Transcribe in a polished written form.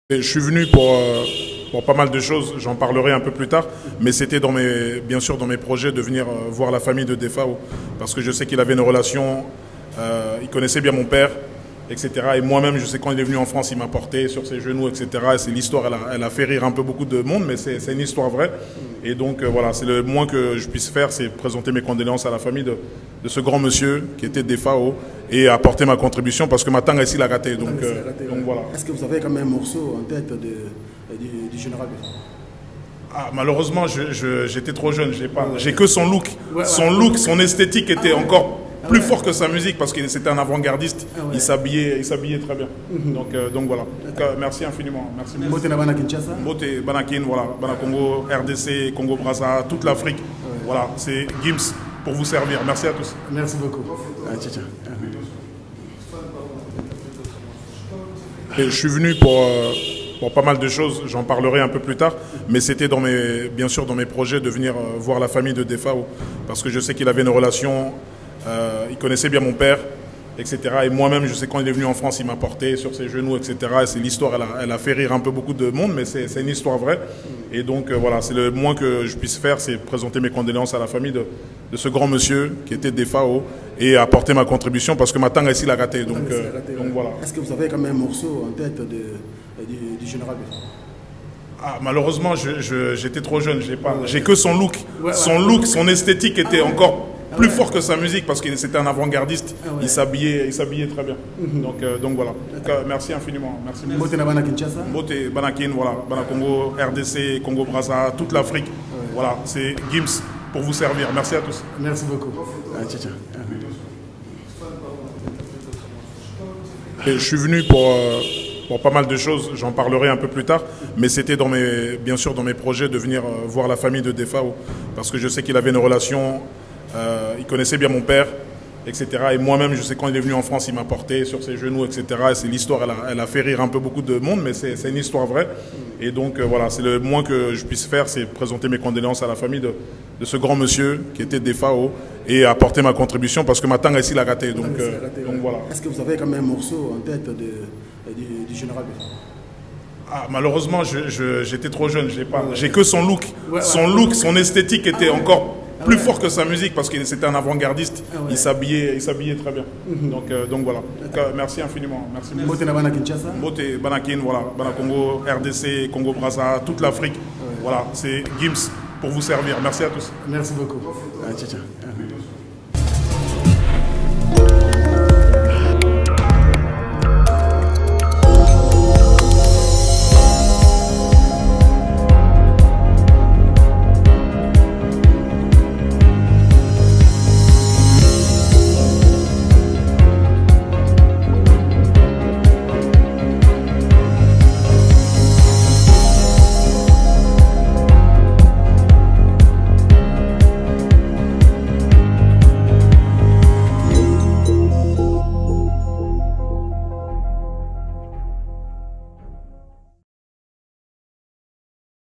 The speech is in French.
Je suis venu pour pas mal de choses, j'en parlerai un peu plus tard, mais c'était bien sûr dans mes projets de venir voir la famille de Defao, parce que je sais qu'il avait une relation, il connaissait bien mon père, etc. Et moi-même, je sais quand il est venu en France, il m'a porté sur ses genoux, etc. Et c'est l'histoire, elle a fait rire un peu beaucoup de monde, mais c'est une histoire vraie. Et donc voilà, c'est le moins que je puisse faire, c'est présenter mes condoléances à la famille de ce grand monsieur qui était Defao et apporter ma contribution parce que ma tanga ici l'a raté. Donc voilà. Est-ce que vous avez quand même un morceau en tête du général Defao? Ah, malheureusement, j'étais trop jeune, j'ai que son look. Son look, son esthétique était encore plus fort que sa musique parce que c'était un avant-gardiste. Il s'habillait très bien. Donc voilà. Merci infiniment. Merci. Mbote na bana Kinshasa. Mbote Banakin, voilà. Bana Congo, RDC, Congo Brazza, toute l'Afrique. Voilà, c'est Gims pour vous servir. Merci à tous. Merci beaucoup. Je suis venu pour pas mal de choses, j'en parlerai un peu plus tard, mais c'était bien sûr dans mes projets de venir voir la famille de Defao, parce que je sais qu'il avait une relation, il connaissait bien mon père, etc. Et moi-même, je sais quand il est venu en France, il m'a porté sur ses genoux, etc. Et c'est l'histoire, elle a fait rire un peu beaucoup de monde, mais c'est une histoire vraie. Et donc voilà, c'est le moins que je puisse faire, c'est présenter mes condoléances à la famille de ce grand monsieur qui était Defao et apporter ma contribution parce que ma tanga ici l'a raté. Donc voilà. Est-ce que vous avez quand même un morceau en tête du général Defao? Ah, malheureusement, j'étais trop jeune, j'ai que son look. Son look, son esthétique était encore plus fort que sa musique parce que c'était un avant-gardiste. Il s'habillait très bien. Donc voilà. Merci infiniment. Merci. Mbote na bana Kinshasa. Mbote Banakin, voilà. Bana Congo, RDC, Congo Brazza, toute l'Afrique. Voilà, c'est Gims pour vous servir. Merci à tous. Merci beaucoup. Je suis venu pour pas mal de choses, j'en parlerai un peu plus tard, mais c'était bien sûr dans mes projets de venir voir la famille de Defao, parce que je sais qu'il avait une relation, il connaissait bien mon père, etc. Et moi-même, je sais quand il est venu en France, il m'a porté sur ses genoux, etc. Et c'est l'histoire, elle a fait rire un peu beaucoup de monde, mais c'est une histoire vraie. Et donc voilà, c'est le moins que je puisse faire, c'est présenter mes condoléances à la famille de ce grand monsieur qui était Defao et apporter ma contribution parce que ma tanga ici l'a raté. Donc voilà. Est-ce que vous avez quand même un morceau en tête du général Defao? Ah, malheureusement, j'étais trop jeune, j'ai que son look. Son look, son esthétique était encore plus fort que sa musique parce que c'était un avant-gardiste. Il s'habillait très bien. Donc voilà. Merci infiniment. Merci. Mbote na bana Kinshasa. Mbote Banakin, voilà. Bana Congo, RDC, Congo Brazza, toute l'Afrique. Voilà, c'est Gims pour vous servir. Merci à tous. Merci beaucoup.